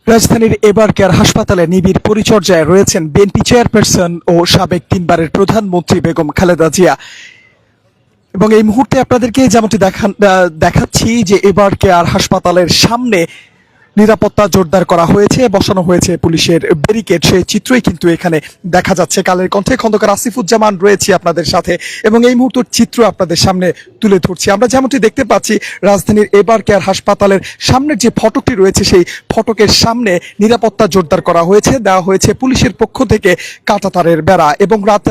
রাজধানীর এবার কেয়ার হাসপাতালে নিবিড় পরিচর্যায় রয়েছেন বিএনপি চেয়ারপারসন ও সাবেক তিনবারের প্রধানমন্ত্রী বেগম খালেদা জিয়া। এবং এই মুহূর্তে আপনাদেরকে যেমনটি দেখাচ্ছি যে এবার কেয়ার হাসপাতালের সামনে নিরাপত্তা জোরদার করা হয়েছে, বসানো হয়েছে পুলিশের ব্যারিকেড। সেই চিত্রই কিন্তু এখানে দেখা যাচ্ছে। কালের কণ্ঠে খন্দকার আসিফুজ্জামান রয়েছে আপনাদের সাথে এবং এই মুহূর্তের চিত্র আপনাদের সামনে তুলে ধরছি। আমরা যেমনটি দেখতে পাচ্ছি রাজধানীর এবার কেয়ার হাসপাতালের সামনের যে ফটকটি রয়েছে সেই ফটকের সামনে নিরাপত্তা জোরদার করা হয়েছে, দেওয়া হয়েছে পুলিশের পক্ষ থেকে কাঁটাতারের বেড়া। এবং রাত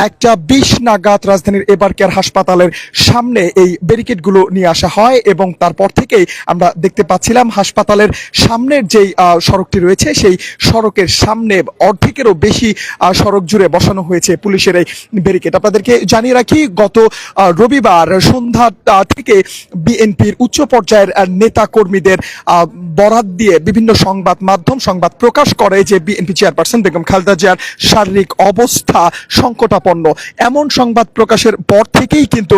1:20 নাগাদ রাজধানীর এবার কেয়ার হাসপাতালের সামনে এই ব্যারিকেডগুলো নিয়ে আসা হয় এবং তারপর থেকেই আমরা দেখতে পাচ্ছিলাম হাসপাতালের সামনের যেই সড়কটি রয়েছে সেই সড়কের সামনে অর্ধেকেরও বেশি সড়ক জুড়ে বসানো হয়েছে পুলিশের এই ব্যারিকেড। আপনাদেরকে জানিয়ে রাখি, গত রবিবার সন্ধ্যা থেকে বিএনপির উচ্চ পর্যায়ের নেতা কর্মীদের বরাত দিয়ে বিভিন্ন সংবাদ মাধ্যম সংবাদ প্রকাশ করে যে বিএনপি চেয়ারপারসন বেগম খালেদা জিয়ার শারীরিক অবস্থা সংকটাপন্ন। এমন সংবাদ প্রকাশের পর থেকেই কিন্তু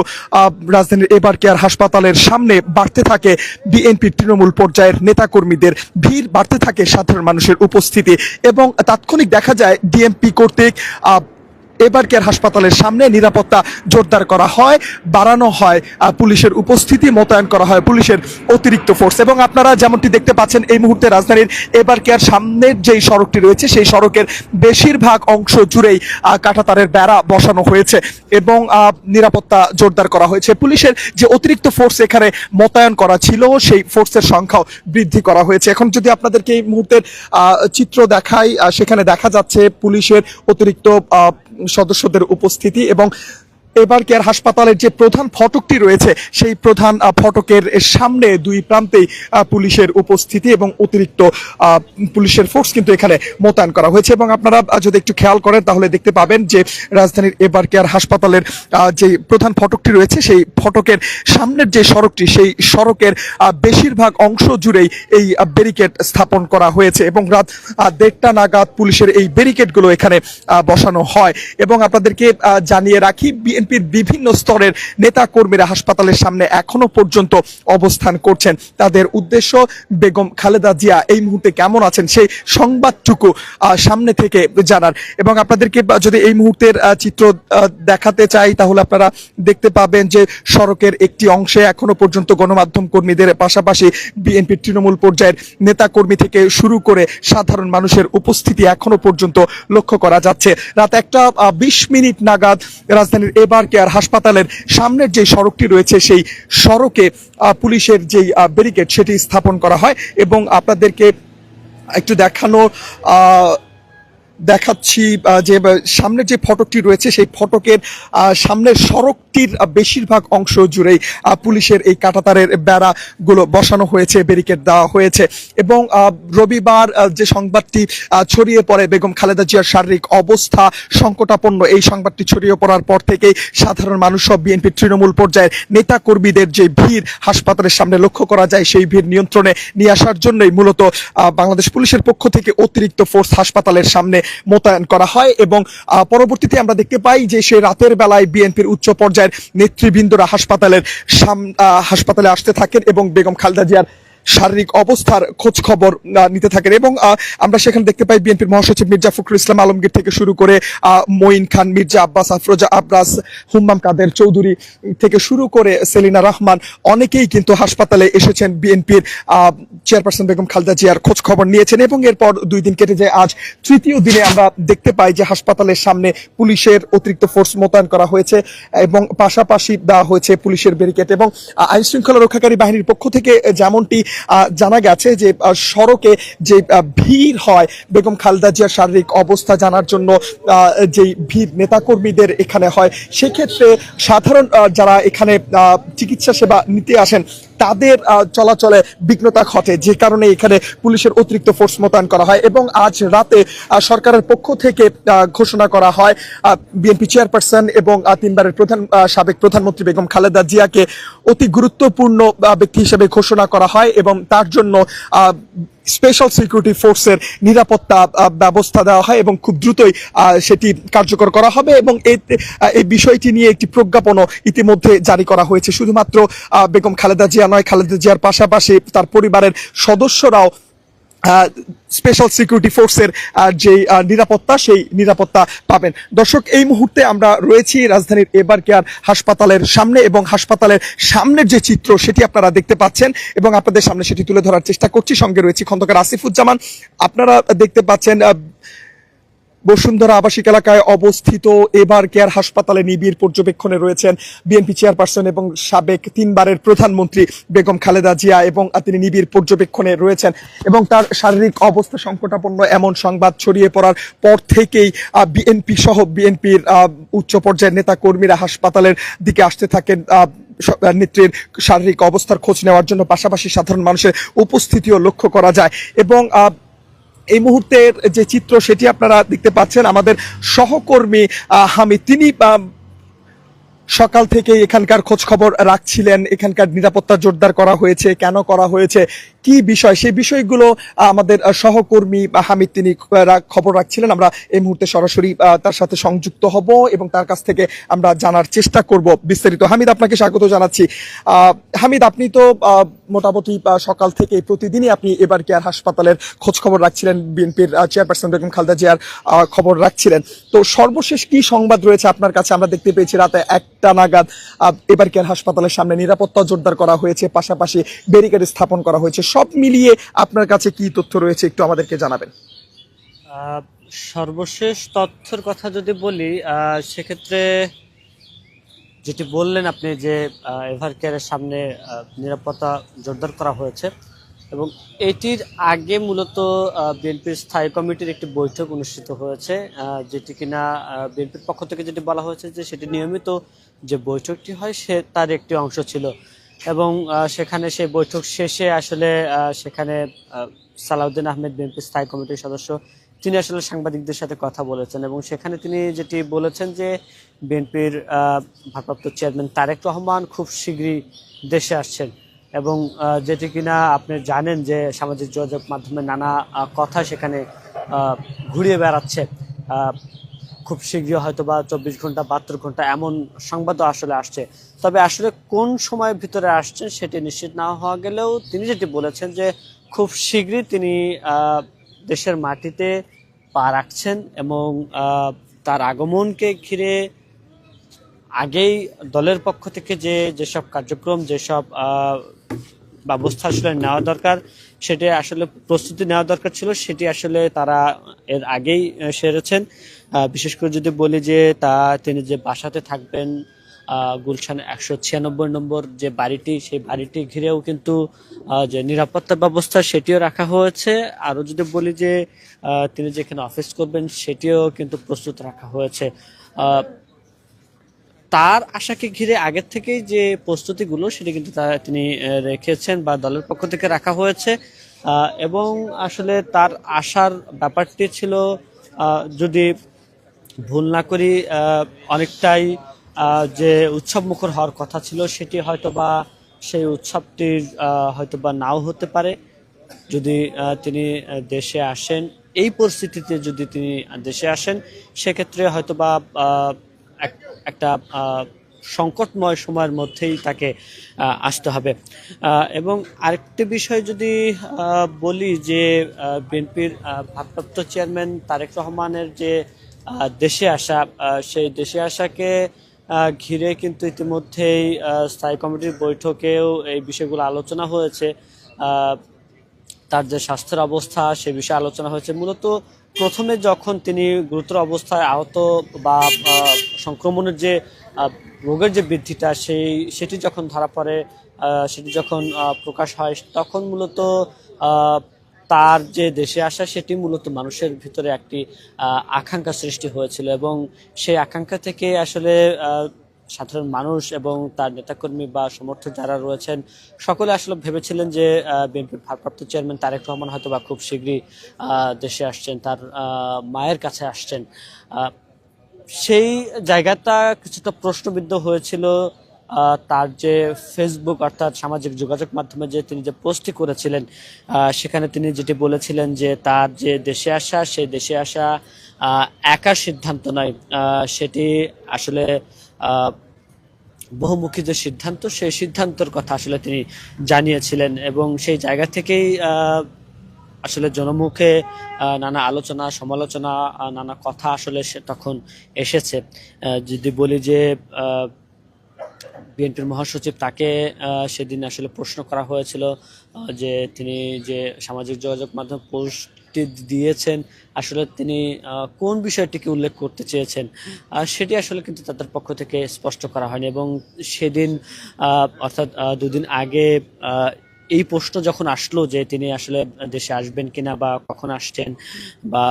রাজধানীর এবার কেয়ার হাসপাতালের সামনে বাড়তে থাকে বিএনপির তৃণমূল পর্যায়ের নেতা কর্মীদের ভিড়, বাড়তে থাকে সাধারণ মানুষের উপস্থিতি এবং তাৎক্ষণিক দেখা যায় ডিএমপি কর্তৃক এবার কেয়ার হাসপাতালের সামনে নিরাপত্তা জোরদার করা হয়, বাড়ানো হয় পুলিশের উপস্থিতি, মোতায়েন করা হয় পুলিশের অতিরিক্ত ফোর্স। এবং আপনারা যেমনটি দেখতে পাচ্ছেন এই মুহূর্তে রাজধানীর এবার কেয়ার সামনের যেই সড়কটি রয়েছে সেই সড়কের বেশিরভাগ অংশ জুড়েই কাঁটাতারের বেড়া বসানো হয়েছে এবং নিরাপত্তা জোরদার করা হয়েছে। পুলিশের যে অতিরিক্ত ফোর্স এখানে মোতায়েন করা ছিল সেই ফোর্সের সংখ্যাও বৃদ্ধি করা হয়েছে। এখন যদি আপনাদেরকে এই মুহূর্তের চিত্র দেখাই, সেখানে দেখা যাচ্ছে পুলিশের অতিরিক্ত সদস্যদের উপস্থিতি এবং এবার কেয়ার হাসপাতালের যে প্রধান ফটকটি রয়েছে সেই প্রধান ফটকের সামনে দুই প্রান্তেই পুলিশের উপস্থিতি এবং অতিরিক্ত পুলিশের ফোর্স কিন্তু এখানে মোতায়েন করা হয়েছে। এবং আপনারা যদি একটু খেয়াল করেন তাহলে দেখতে পাবেন যে রাজধানীর এবার কেয়ার হাসপাতালের যে প্রধান ফটকটি রয়েছে সেই ফটকের সামনের যে সড়কটি সেই সড়কের বেশিরভাগ অংশ জুড়েই এই ব্যারিকেড স্থাপন করা হয়েছে এবং রাত 1:30 নাগাদ পুলিশের এই ব্যারিকেডগুলো এখানে বসানো হয়। এবং আপনাদেরকে জানিয়ে রাখি, বিএনপির বিভিন্ন স্তরের নেতা কর্মীরা হাসপাতালের সামনে এখনো পর্যন্ত অবস্থান করছেন। তাদের উদ্দেশ্য বেগম খালেদা জিয়া এই মুহূর্তে কেমন আছেন সেই সংবাদটুকু সামনে থেকে জানার। এবং আপনাদেরকে যদি এই মুহূর্তের চিত্র দেখাতে চাই তাহলে আপনারা দেখতে পাবেন যে সড়কের একটি অংশে এখনো পর্যন্ত গণমাধ্যম কর্মীদের পাশাপাশি বিএনপির তৃণমূল পর্যায়ের নেতা কর্মী থেকে শুরু করে সাধারণ মানুষের উপস্থিতি এখনো পর্যন্ত লক্ষ্য করা যাচ্ছে। রাত 1:20 নাগাদ রাজধানীর এবার কেয়ার হাসপাতালের সামনের যে সড়কটি রয়েছে সেই সড়কে পুলিশের যেই ব্যারিকেড সেটি স্থাপন করা হয় এবং আপনাদেরকে একটু দেখাচ্ছি যে সামনের যে ফটকটি রয়েছে সেই ফটকের সামনের সড়কটির বেশিরভাগ অংশ জুড়েই পুলিশের এই কাঁটাতারের বেড়াগুলো বসানো হয়েছে, ব্যারিকেড দেওয়া হয়েছে। এবং রবিবার যে সংবাদটি ছড়িয়ে পড়ে বেগম খালেদা জিয়ার শারীরিক অবস্থা সংকটাপন্ন, এই সংবাদটি ছড়িয়ে পড়ার পর থেকেই সাধারণ মানুষ সব বিএনপির তৃণমূল পর্যায়ের নেতা কর্মীদের যে ভিড় হাসপাতালের সামনে লক্ষ্য করা যায় সেই ভিড় নিয়ন্ত্রণে নিয়ে আসার জন্যই মূলত বাংলাদেশ পুলিশের পক্ষ থেকে অতিরিক্ত ফোর্স হাসপাতালের সামনে মোতায়েন করা হয়। এবং পরবর্তীতে আমরা দেখতে পাই যে সেই রাতের বেলায় বিএনপির উচ্চ পর্যায়ের নেতৃবৃন্দরা হাসপাতালে আসতে থাকেন এবং বেগম খালেদা জিয়ার শারীরিক অবস্থার খোঁজ খবর নিতে থাকেন। এবং আমরা সেখানে দেখতে পাই বিএনপির মহাসচিব মির্জা ফখরুল ইসলাম আলমগীর থেকে শুরু করে মঈন খান, মির্জা আব্বাস, আফরোজা আবরাস, হুম্মাম কাদের চৌধুরী থেকে শুরু করে সেলিনা রহমান অনেকেই কিন্তু হাসপাতালে এসেছেন, বিএনপির চেয়ারপারসন বেগম খালেদা জিয়ার খোঁজ খবর নিয়েছেন। এবং এরপর 2 দিন কেটে যায়, আজ তৃতীয় দিনে আমরা দেখতে পাই যে হাসপাতালের সামনে পুলিশের অতিরিক্ত ফোর্স মোতায়েন করা হয়েছে এবং পাশাপাশি দেওয়া হয়েছে পুলিশের ব্যারিকেড। এবং আইন শৃঙ্খলা রক্ষাকারী বাহিনীর পক্ষ থেকে যেমনটি জানা গেছে যে সড়কে যে ভিড় হয় বেগম খালেদা জিয়ার শারীরিক অবস্থা জানার জন্য, যেই ভিড় নেতাকর্মীদের এখানে হয়, সেক্ষেত্রে সাধারণ যারা এখানে চিকিৎসা সেবা নিতে আসেন তাদের চলাচলে বিঘ্নতা ঘটে, যে কারণে এখানে পুলিশের অতিরিক্ত ফোর্স মোতায়েন করা হয়। এবং আজ রাতে সরকারের পক্ষ থেকে ঘোষণা করা হয় বিএনপি চেয়ারপারসন এবং তিনবারের সাবেক প্রধানমন্ত্রী বেগম খালেদা জিয়াকে অতি গুরুত্বপূর্ণ ব্যক্তি হিসেবে ঘোষণা করা হয় এবং তার জন্য স্পেশাল সিকিউরিটি ফোর্সের নিরাপত্তা ব্যবস্থা দেওয়া হয় এবং খুব দ্রুতই সেটি কার্যকর করা হবে। এবং এই বিষয়টি নিয়ে একটি প্রজ্ঞাপনও ইতিমধ্যে জারি করা হয়েছে। শুধুমাত্র বেগম খালেদা জিয়া নয়, খালেদা জিয়ার পাশাপাশি তার পরিবারের সদস্যরাও স্পেশাল সিকিউরিটি ফোর্সের যে নিরাপত্তা, সেই নিরাপত্তা পাবেন। দর্শক, এই মুহূর্তে আমরা রয়েছি রাজধানীর এবার কেয়ার হাসপাতালের সামনে, এবং হাসপাতালের সামনের যে চিত্র সেটি আপনারা দেখতে পাচ্ছেন এবং আপনাদের সামনে সেটি তুলে ধরার চেষ্টা করছি। সঙ্গে রয়েছি খন্দকার আসিফুজ্জামান। আপনারা দেখতে পাচ্ছেন বসুন্ধরা আবাসিক এলাকায় অবস্থিত এবার কেয়ার হাসপাতালে নিবিড় পর্যবেক্ষণে রয়েছেন বিএনপি চেয়ারপারসন এবং সাবেক 3বারের প্রধানমন্ত্রী বেগম খালেদা জিয়া, এবং তিনি নিবিড় পর্যবেক্ষণে রয়েছেন এবং তার শারীরিক অবস্থা সংকটাপন্ন এমন সংবাদ ছড়িয়ে পড়ার পর থেকেই বিএনপি সহ বিএনপির উচ্চ পর্যায়ের নেতা কর্মীরা হাসপাতালের দিকে আসতে থাকেন নেত্রীর শারীরিক অবস্থার খোঁজ নেওয়ার জন্য। পাশাপাশি সাধারণ মানুষের উপস্থিতিও লক্ষ্য করা যায় এবং এই মুহূর্তের যে চিত্র সেটি আপনারা দেখতে পাচ্ছেন। আমাদের সহকর্মী হামিদ, তিনি সকাল থেকে এখানকার খোঁজ খবর রাখছিলেন। এখানকার নিরাপত্তা জোরদার করা হয়েছে, কেন করা হয়েছে, কি বিষয়, সেই বিষয়গুলো আমাদের সহকর্মী হামিদ তিনি খবর রাখছিলেন। আমরা এই মুহূর্তে সরাসরি তার সাথে সংযুক্ত হব এবং তার কাছ থেকে আমরা জানার চেষ্টা করব বিস্তারিত। হামিদ, আপনাকে স্বাগত জানাচ্ছি। হামিদ, আপনি তো মোটামুটি সকাল থেকে প্রতিদিনই আপনি এবার কেয়ার হাসপাতালের খোঁজ খবর রাখছিলেন, বিএনপির চেয়ারপারসন বেগম খালেদা জিয়ার খবর রাখছিলেন। তো সর্বশেষ কি সংবাদ রয়েছে আপনার কাছে? আমরা দেখতে পেয়েছি রাতে 1টা নাগাদ এবার কেয়ার হাসপাতালের সামনে নিরাপত্তা জোরদার করা হয়েছে, পাশাপাশি ব্যারিকেড স্থাপন করা হয়েছে। সব মিলিয়ে আপনার কাছে কি তথ্য রয়েছে একটু আমাদেরকে জানাবেন। সর্বশেষ তথ্যের কথা যদি বলি, সেক্ষেত্রে যেটি বললেন আপনি যে এভার কেয়ারের সামনে নিরাপত্তা জোরদার করা হয়েছে এবং এটির আগে মূলত বিএনপির স্থায়ী কমিটির একটি বৈঠক অনুষ্ঠিত হয়েছে, যেটি কিনা বিএনপির পক্ষ থেকে যেটি বলা হয়েছে যে সেটি নিয়মিত যে বৈঠকটি হয় সে তার একটি অংশ ছিল এবং সেখানে সেই বৈঠক শেষে আসলে সেখানে সালাউদ্দিন আহমেদ বিএনপির স্থায়ী কমিটির সদস্য তিনি আসলে সাংবাদিকদের সাথে কথা বলেছেন এবং সেখানে তিনি যেটি বলেছেন যে বিএনপির ভারপ্রাপ্ত চেয়ারম্যান তারেক রহমান খুব শীঘ্রই দেশে আসছেন এবং যেটি কিনা আপনি জানেন যে সামাজিক যোগাযোগ মাধ্যমে নানা কথা সেখানে ঘুরিয়ে বেড়াচ্ছে। খুব শীঘ্রই হয়তো বা 24 ঘন্টা 72 ঘন্টা এমন সংবাদও আসলে আসছে, তবে আসলে কোন সময়ের ভিতরে আসছেন সেটি নিশ্চিত না হওয়া গেলেও তিনি যেটি বলেছেন যে খুব শীঘ্রই তিনি দেশের মাটিতে পা রাখছেন এবং তার আগমনকে ঘিরে আগেই দলের পক্ষ থেকে যেসব কার্যক্রম, যেসব ব্যবস্থা আসলে নেওয়া দরকার, সেটি আসলে প্রস্তুতি নেওয়া দরকার ছিল, সেটি আসলে তারা এর আগেই সেরেছেন। বিশেষ করে যদি বলি যে তিনি যে বাসাতে থাকবেন গুলশান 196 নম্বর যে বাড়িটি, সেই বাড়িটি ঘিরেও কিন্তু যে নিরাপত্তা ব্যবস্থা সেটিও রাখা হয়েছে। আরও যদি বলি যে তিনি যেখানে অফিস করবেন সেটিও কিন্তু প্রস্তুত রাখা হয়েছে। তার আশাকে ঘিরে আগের থেকেই যে প্রস্তুতিগুলো সেটি কিন্তু তিনি রেখেছেন বা দলের পক্ষ থেকে রাখা হয়েছে এবং আসলে তার আশার ব্যাপারটি ছিল, যদি ভুল না করি, অনেকটাই যে উৎসব মুখর হওয়ার কথা ছিল সেটি হয়তোবা সেই উৎসবটির হয়তোবা নাও হতে পারে যদি তিনি দেশে আসেন। এই পরিস্থিতিতে যদি তিনি দেশে আসেন সেক্ষেত্রে হয়তোবা একটা সংকটময় সময়ের মধ্যেই তাকে আসতে হবে। এবং আরেকটি বিষয় যদি বলি যে বিএনপির ভারপ্রাপ্ত চেয়ারম্যান তারেক রহমানের যে দেশে আসা, সেই দেশে আসাকে ঘিরে কিন্তু ইতিমধ্যেই স্থায়ী কমিটির বৈঠকেও এই বিষয়গুলো আলোচনা হয়েছে। তার যে স্বাস্থ্যের অবস্থা সে বিষয়ে আলোচনা হয়েছে। মূলত প্রথমে যখন তিনি গুরুতর অবস্থায় আহত বা সংক্রমণের যে রোগের যে বৃদ্ধিটা সেটি যখন ধরা পড়ে, সেটি যখন প্রকাশ হয়, তখন মূলত তার যে দেশে আসা সেটি মূলত মানুষের ভিতরে একটি আকাঙ্ক্ষা সৃষ্টি হয়েছিল এবং সেই আকাঙ্ক্ষা থেকে আসলে সাধারণ মানুষ এবং তার নেতাকর্মী বা সমর্থক যারা রয়েছেন সকলে আসলে ভেবেছিলেন যে বিএনপির ভারপ্রাপ্ত চেয়ারম্যান তারেক রহমান হয়তো বা খুব শীঘ্রই দেশে আসছেন, তার মায়ের কাছে আসছেন। সেই জায়গাটা কিছুটা প্রশ্নবিদ্ধ হয়েছিল। তার যে ফেসবুক অর্থাৎ সামাজিক যোগাযোগ মাধ্যমে যে তিনি যে পোস্টটি করেছিলেন সেখানে তিনি যেটি বলেছিলেন যে তার যে দেশে আসা, সেই দেশে আসা একা সিদ্ধান্ত নয়, সেটি আসলে বহুমুখী যে সিদ্ধান্ত, সেই সিদ্ধান্তের কথা আসলে তিনি জানিয়েছিলেন এবং সেই জায়গা থেকেই আসলে জনমুখে নানা আলোচনা সমালোচনা নানা কথা আসলে তখন এসেছে। যদি বলি যে বিএনপির মহাসচিব তাকে সেদিন আসলে প্রশ্ন করা হয়েছিল যে তিনি যে সামাজিক যোগাযোগ মাধ্যম পোস্টটি দিয়েছেন আসলে তিনি কোন বিষয়টিকে উল্লেখ করতে চেয়েছেন সেটি আসলে কিন্তু তাদের পক্ষ থেকে স্পষ্ট করা হয়নি। এবং সেদিন অর্থাৎ দুদিন আগে এই প্রশ্ন যখন আসলো যে তিনি আসলে দেশে আসবেন কিনা বা কখন আসছেন বা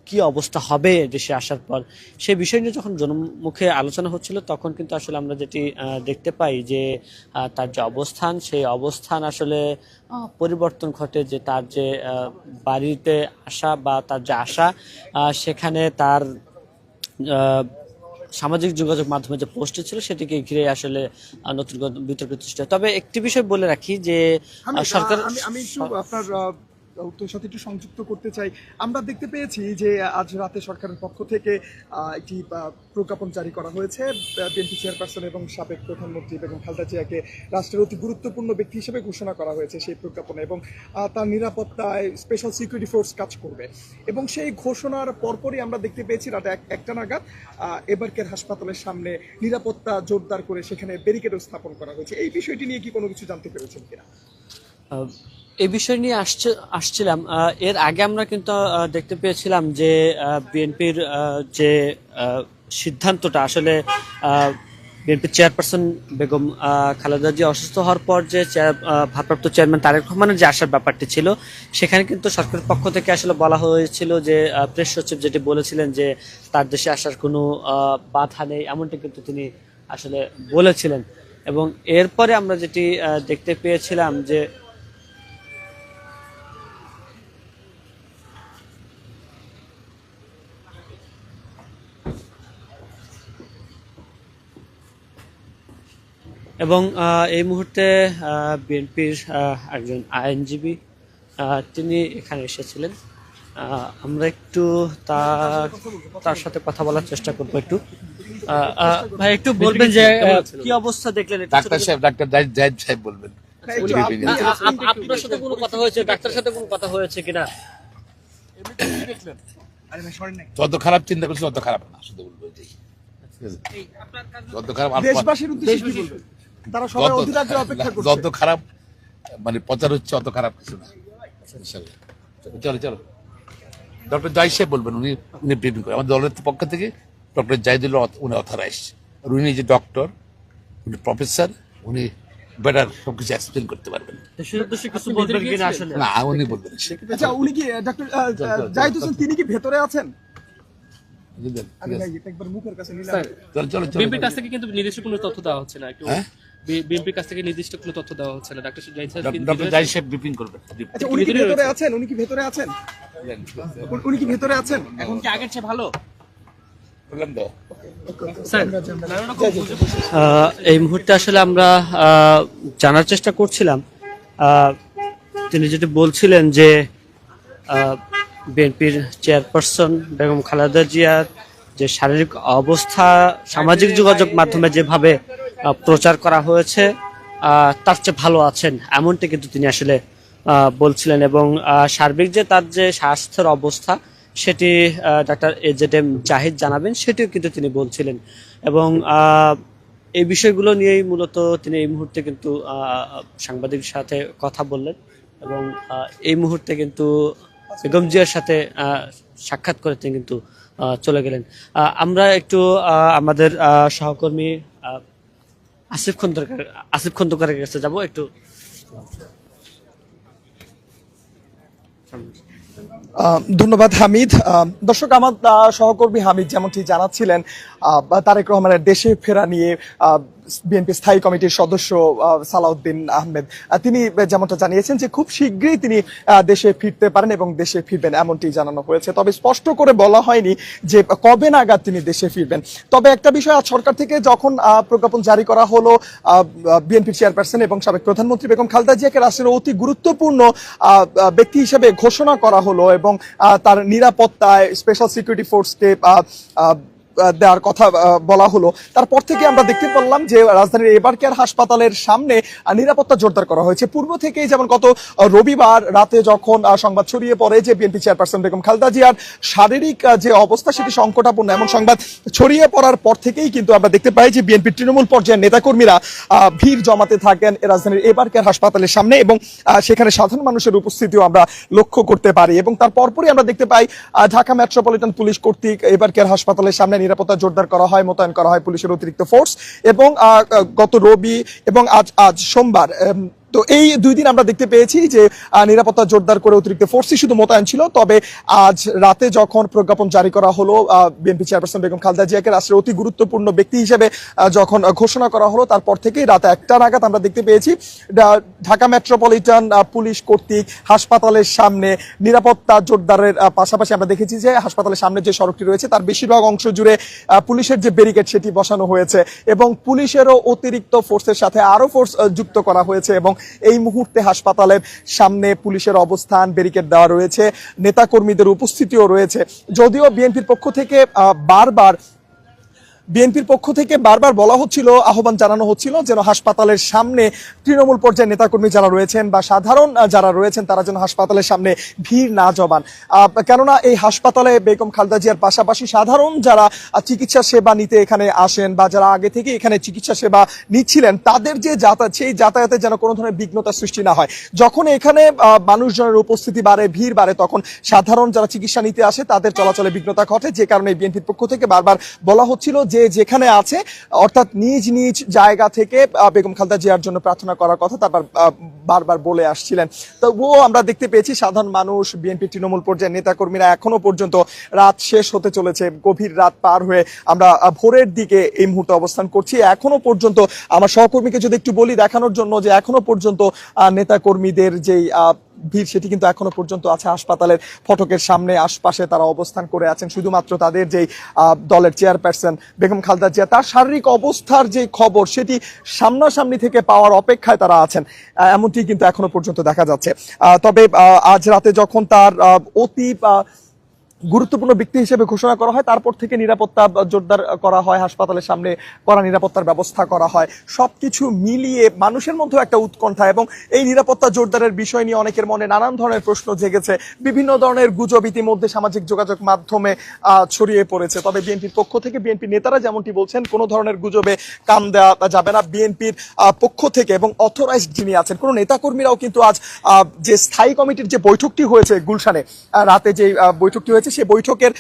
কি অবস্থা হবে দেশে আসার পর, সেই বিষয় নিয়ে যখন জনমুখে আলোচনা হচ্ছিল তখন কিন্তু আসলে আমরা যেটি দেখতে পাই যে তার যে অবস্থান সেই অবস্থান আসলে পরিবর্তন ঘটে। যে তার যে বাড়িতে আসা বা তার যে আসা সেখানে তার সামাজিক যোগাযোগ মাধ্যমে যে পোস্টটি ছিল সেটিকে ঘিরে আসলে নতুন বিতর্ক সৃষ্টি হয়। তবে একটি বিষয় বলে রাখি যে সরকার আমি একটু আপনার উত্তর সাথে একটু সংযুক্ত করতে চাই। আমরা দেখতে পেয়েছি যে আজ রাতে সরকারের পক্ষ থেকে একটি প্রজ্ঞাপন জারি করা হয়েছে। বিএনপি চেয়ারপারসন এবং সাবেক প্রধানমন্ত্রী বেগম খালেদা জিয়াকে রাষ্ট্রের অতি গুরুত্বপূর্ণ ব্যক্তি হিসেবে ঘোষণা করা হয়েছে সেই প্রজ্ঞাপনে, এবং তার নিরাপত্তায় স্পেশাল সিকিউরিটি ফোর্স কাজ করবে। এবং সেই ঘোষণার পরপরই আমরা দেখতে পেয়েছি রাতে একটা নাগাদ এবারকের হাসপাতালের সামনে নিরাপত্তা জোরদার করে সেখানে ব্যারিকেডও স্থাপন করা হয়েছে। এই বিষয়টি নিয়ে কি কোনো কিছু জানতে পেরেছেন কিনা? এই বিষয় নিয়ে আসছিলাম। এর আগে আমরা কিন্তু দেখতে পেয়েছিলাম যে বিএনপির যে সিদ্ধান্তটা আসলে বিএনপির চেয়ারপারসন বেগম খালেদা জিয়া অসুস্থ হওয়ার পর যে ভারপ্রাপ্ত চেয়ারম্যান তারেক রহমানের যে আসার ব্যাপারটি ছিল সেখানে কিন্তু সরকারের পক্ষ থেকে আসলে বলা হয়েছিল যে প্রেস সচিব যেটি বলেছিলেন যে তার দেশে আসার কোনো বাধা নেই, এমনটি কিন্তু তিনি আসলে বলেছিলেন। এবং এরপরে আমরা যেটি দেখতে পেয়েছিলাম যে এবং এই মুহূর্তে বিএনপির একজন আইনজীবী তিনি এখানে এসেছিলেন। আমরা একটু তার সাথে কথা বলার চেষ্টা করবো। একটু ভাই একটু বলবেন যে কি অবস্থা দেখলেন? ডাক্তার সাহেব, ডাক্তার জাহিদ সাহেব বলবেন। আপনার সাথে কোনো কথা হয়েছে, ডাক্তারের সাথে কোনো কথা হয়েছে কিনা? যত খারাপ চিন্তা করছি তত খারাপ না, শুধু বলবো যত খারাপ দেশবাসীর উদ্দেশ্যে কি বলবেন? তারা সবাই অধীরাগ্রহে অপেক্ষা করছে। যত খারাপ মানে প্রচার হচ্ছে অত খারাপ কিছু না। চলো চলো, ডক্টর জাহিদ সাহেব বলবেন, উনি ব্রিফিং করেন। আমাদের দলের পক্ষ থেকে ডক্টর জাহিদুল উনি অথরাইজ, আর উনি যে ডক্টর, উনি প্রফেসর, উনি বেটার সবকিছু এক্সপ্লেন করতে পারবেন। না, উনি বলবেন। আচ্ছা, উনি কি ডক্টর জাহিদ হোসেন তিনি কি ভেতরে আছেন? একবার মুখের কাছে নিলাম। বিএনপির কাছ থেকে কিন্তু নির্দিষ্ট কোনো তথ্য দেওয়া হচ্ছে না। একটু বিএনপির কাছ থেকে নির্দিষ্ট কোনো তথ্য দেওয়া হচ্ছে না। ডক্টর জাহিদ সাহেব ব্রিফিং করবেন। আচ্ছা, উনি কি ভেতরে আছেন? উনি কি ভেতরে আছেন? উনি কি ভেতরে আছেন? এখন কি আগের চেয়ে ভালো? বললাম তো এই মুহূর্তে আসলে আমরা জানার চেষ্টা করছিলাম, তিনি যেটি বলছিলেন যে বিএনপির চেয়ারপারসন বেগম খালেদা জিয়ার যে শারীরিক অবস্থা সামাজিক যোগাযোগ মাধ্যমে যেভাবে প্রচার করা হয়েছে তার চেয়ে ভালো আছেন, এমনটি কিন্তু তিনি আসলে বলছিলেন। এবং সার্বিক যে তার যে স্বাস্থ্যের অবস্থা সেটি ডাক্তার এজেডএম জাহিদ জানাবেন, সেটিও কিন্তু তিনি বলছিলেন। এবং এই বিষয়গুলো নিয়েই মূলত তিনি এই মুহূর্তে কিন্তু সাংবাদিকের সাথে কথা বললেন এবং এই মুহূর্তে কিন্তু বেগম জিয়ার সাথে সাক্ষাৎ করে তিনি কিন্তু চলে গেলেন। আমরা একটু আমাদের সহকর্মী আসিফ খন্দকারের কাছে যাব একটু। ধন্যবাদ হামিদ। দর্শক, আমার সহকর্মী হামিদ যেমনটি জানাচ্ছিলেন তারেক রহমানের দেশে ফেরা নিয়ে বিএনপি স্থায়ী কমিটির সদস্য সালাউদ্দিন আহমেদ তিনি যেমনটা জানিয়েছেন যে খুব শীঘ্রই তিনি দেশে ফিরতে পারেন এবং দেশে ফিরবেন, এমনটি জানানো হয়েছে। তবে স্পষ্ট করে বলা হয়নি যে কবে নাগাদ তিনি দেশে ফিরবেন। তবে একটা বিষয়, আজ সরকার থেকে যখন প্রজ্ঞাপন জারি করা হলো বিএনপি চেয়ারপারসন এবং সাবেক প্রধানমন্ত্রী বেগম খালেদা জিয়াকে রাষ্ট্রের অতি গুরুত্বপূর্ণ ব্যক্তি হিসেবে ঘোষণা করা হলো এবং তার নিরাপত্তায় স্পেশাল সিকিউরিটি ফোর্সকে দেওয়ার কথা বলা হলো, তারপর থেকে আমরা দেখতে পারলাম যে রাজধানীর এবার কেয়ার হাসপাতালের সামনে নিরাপত্তা জোরদার করা হয়েছে। পূর্ব থেকেই যেমন গত রবিবার রাতে যখন সংবাদ ছড়িয়ে পড়ে যে বিএনপি চেয়ারপারসন বেগম খালেদা জিয়ার শারীরিক যে অবস্থা সেটি সংকটাপন্ন, এমন সংবাদ ছড়িয়ে পড়ার পর থেকেই কিন্তু আমরা দেখতে পাই যে বিএনপির তৃণমূল পর্যায়ের নেতাকর্মীরা ভিড় জমাতে থাকেন রাজধানীর এবার কেয়ার হাসপাতালের সামনে, এবং সেখানে সাধারণ মানুষের উপস্থিতিও আমরা লক্ষ্য করতে পারি। এবং তার পরপরই আমরা দেখতে পাই ঢাকা মেট্রোপলিটন পুলিশ কর্তৃক এবার কেয়ার হাসপাতালের সামনে নিরাপত্তা জোরদার করা হয়, মোতায়েন করা হয় পুলিশের অতিরিক্ত ফোর্স। এবং গত রবি এবং আজ সোমবার, তো এই 2 দিন আমরা দেখতে পেয়েছি যে নিরাপত্তা জোরদার করে অতিরিক্ত ফোর্সই শুধু মোতায়েন ছিল। তবে আজ রাতে যখন প্রজ্ঞাপন জারি করা হলো বিএনপি চেয়ারপারসন বেগম খালেদা জিয়াকে রাষ্ট্রের অতি গুরুত্বপূর্ণ ব্যক্তি হিসেবে যখন ঘোষণা করা হলো, তারপর থেকেই রাত 1টা নাগাদ আমরা দেখতে পেয়েছি ঢাকা মেট্রোপলিটন পুলিশ কর্তৃক হাসপাতালের সামনে নিরাপত্তা জোরদারের পাশাপাশি আমরা দেখেছি যে হাসপাতালের সামনে যে সড়কটি রয়েছে তার বেশিরভাগ অংশ জুড়ে পুলিশের যে ব্যারিকেড সেটি বসানো হয়েছে, এবং পুলিশেরও অতিরিক্ত ফোর্সের সাথে আরো ফোর্স যুক্ত করা হয়েছে। এবং এই মুহূর্তে হাসপাতালের সামনে পুলিশের অবস্থান, ব্যারিকেড দেওয়া রয়েছে, নেতাকর্মীদের উপস্থিতিও রয়েছে। যদিও বিএনপির পক্ষ থেকে বারবার বলা হচ্ছিল, আহ্বান জানানো হচ্ছিল যেন হাসপাতালের সামনে তৃণমূল পর্যায়ের নেতাকর্মী যারা রয়েছেন বা সাধারণ যারা রয়েছেন তারা যেন হাসপাতালের সামনে ভিড় না জমান, কেননা এই হাসপাতালে বেগম খালেদা জিয়ার পাশাপাশি সাধারণ যারা চিকিৎসা সেবা নিতে এখানে আসেন বা যারা আগে থেকে এখানে চিকিৎসা সেবা নিচ্ছিলেন তাদের যে যাতায়াত, সেই যাতায়াতে যেন কোনো ধরনের বিঘ্নতা সৃষ্টি না হয়। যখন এখানে মানুষজনের উপস্থিতি বাড়ে, ভিড় বাড়ে, তখন সাধারণ যারা চিকিৎসা নিতে আসে তাদের চলাচলে বিঘ্নতা ঘটে, যে কারণে বিএনপির পক্ষ থেকে বারবার বলা হচ্ছিল যে যেখানে আছে অর্থাৎ নিজ নিজ জায়গা থেকে বেগম খালেদা জিয়ার জন্য প্রার্থনা করার কথা তারপর বারবার বলে আসছিলেন। তবুও আমরা দেখতে পেয়েছি সাধারণ মানুষ, বিএনপি তৃণমূল পর্যায়ের নেতাকর্মীরা এখনো পর্যন্ত, রাত শেষ হতে চলেছে, গভীর রাত পার হয়ে আমরা ভোরের দিকে এই মুহূর্তে অবস্থান করছি, এখনো পর্যন্ত আমার সহকর্মীকে যদি একটু বলি দেখানোর জন্য যে এখনো পর্যন্ত নেতাকর্মীদের যেই ভিড় সেটি কিন্তু এখনো পর্যন্ত আছে হাসপাতালের ফটকের সামনে, আশপাশে তারা অবস্থান করে আছেন। শুধুমাত্র তাদের যেই দলের চেয়ারপারসন বেগম খালেদা জিয়া তার শারীরিক অবস্থার যে খবর সেটি সামনাসামনি থেকে পাওয়ার অপেক্ষায় তারা আছেন, এমনটি কিন্তু এখনো পর্যন্ত দেখা যাচ্ছে। তবে আজ রাতে যখন তার অতি গুরুত্বপূর্ণ ব্যক্তি হিসেবে ঘোষণা করা হয়, তারপর থেকে নিরাপত্তা জোরদার করা হয়, হাসপাতালের সামনে কড়া নিরাপত্তার ব্যবস্থা করা হয়। সবকিছু মিলিয়ে মানুষের মধ্যে একটা উৎকণ্ঠা এবং এই নিরাপত্তা জোরদারের বিষয় নিয়ে অনেকের মনে নানান ধরনের প্রশ্ন জেগেছে, বিভিন্ন ধরনের গুজব ইতিমধ্যে সামাজিক যোগাযোগ মাধ্যমে ছড়িয়ে পড়েছে। তবে বিএনপির পক্ষ থেকে বিএনপি নেতারা যেমনটি বলছেন, কোনো ধরনের গুজবে কান দেওয়া যাবে না। বিএনপির পক্ষ থেকে এবং অথরাইজড যিনি আছেন কোনো নেতাকর্মীরাও কিন্তু আজ যে স্থায়ী কমিটির যে বৈঠকটি হয়েছে গুলশানে, রাতে যে বৈঠকটি হয়েছে সেই বৈঠকের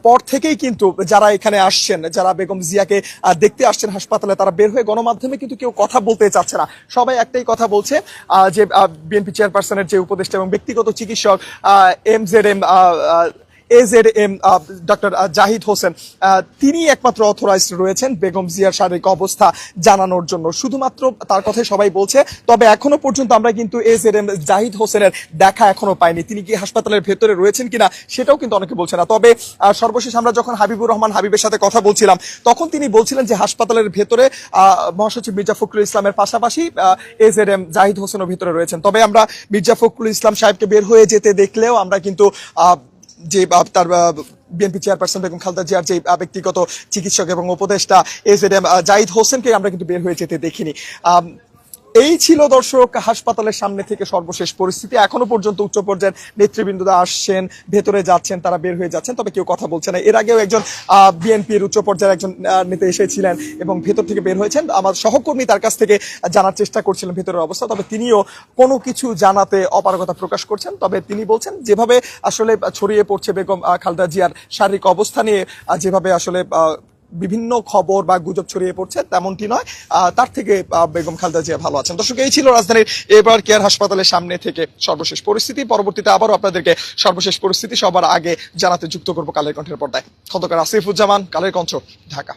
পর থেকেই কিন্তু যারা এখানে আসছেন, যারা বেগম জিয়াকে দেখতে আসছেন হাসপাতালে, তারা বের হয়ে গণমাধ্যমে কিন্তু কেউ কথা বলতে চাচ্ছে না। সবাই একটাই কথা বলছে যে বিএনপি চেয়ারপারসনের যে উপদেষ্টা এবং ব্যক্তিগত চিকিৎসক AZM ডক্টর জাহিদ হোসেন, তিনি একমাত্র অথরাইজড রয়েছেন বেগম জিয়ার শারীরিক অবস্থা জানানোর জন্য, শুধুমাত্র তার কথাই সবাই বলছে। তবে এখনো পর্যন্ত আমরা কিন্তু AZM জাহিদ হোসেনের দেখা এখনো পাইনি, তিনি কি হাসপাতালের ভেতরে রয়েছেন কিনা সেটাও কিন্তু অনেকে বলছে না। তবে সর্বশেষ আমরা যখন হাবিবুর রহমান হাবিবের সাথে কথা বলছিলাম তখন তিনি বলছিলেন যে হাসপাতালের ভেতরে মহাসচিব মির্জা ফখরুল ইসলামের পাশাপাশি AZM জাহিদ হোসেনও ভেতরে রয়েছেন। তবে আমরা মির্জা ফখরুল ইসলাম সাহেবকে বের হয়ে যেতে দেখলেও আমরা কিন্তু যে তার বিএনপি চেয়ারপারসন বেগম খালেদা জিয়ার যে ব্যক্তিগত চিকিৎসক এবং উপদেষ্টা AZM জাহিদ হোসেনকে আমরা কিন্তু বের হয়ে যেতে দেখিনি। এই ছিল দর্শক হাসপাতালের সামনে থেকে সর্বশেষ পরিস্থিতি। এখনো পর্যন্ত উচ্চ পর্যায়ের নেতৃবৃন্দরা আসছেন, ভেতরে যাচ্ছেন, তারা বের হয়ে যাচ্ছেন, তবে কেউ কথা বলছে না। এর আগেও একজন বিএনপির উচ্চ পর্যায়ের একজন নেতা এসেছিলেন এবং ভেতর থেকে বের হয়েছেন। আমার সহকর্মী তার কাছ থেকে জানার চেষ্টা করছিলেন ভেতরের অবস্থা, তবে তিনিও কোনো কিছু জানাতে অপারগতা প্রকাশ করছেন। তবে তিনি বলছেন যেভাবে আসলে ছড়িয়ে পড়ছে বেগম খালেদা জিয়ার শারীরিক অবস্থা নিয়ে, যেভাবে আসলে বিভিন্ন খবর বা গুজব ছড়িয়ে পড়ছে তেমনটি নয়, তার থেকে বেগম খালেদা জিয়া ভালো আছেন। দর্শক, এই ছিল রাজধানীর এবার কেয়ার হাসপাতালের সামনে থেকে সর্বশেষ পরিস্থিতি। পরবর্তীতে আবারও আপনাদেরকে সর্বশেষ পরিস্থিতি সবার আগে জানাতে যুক্ত করবো কালের কণ্ঠের পর্দায়। খন্দকার আসিফুজ্জামান, কালের কণ্ঠ, ঢাকা।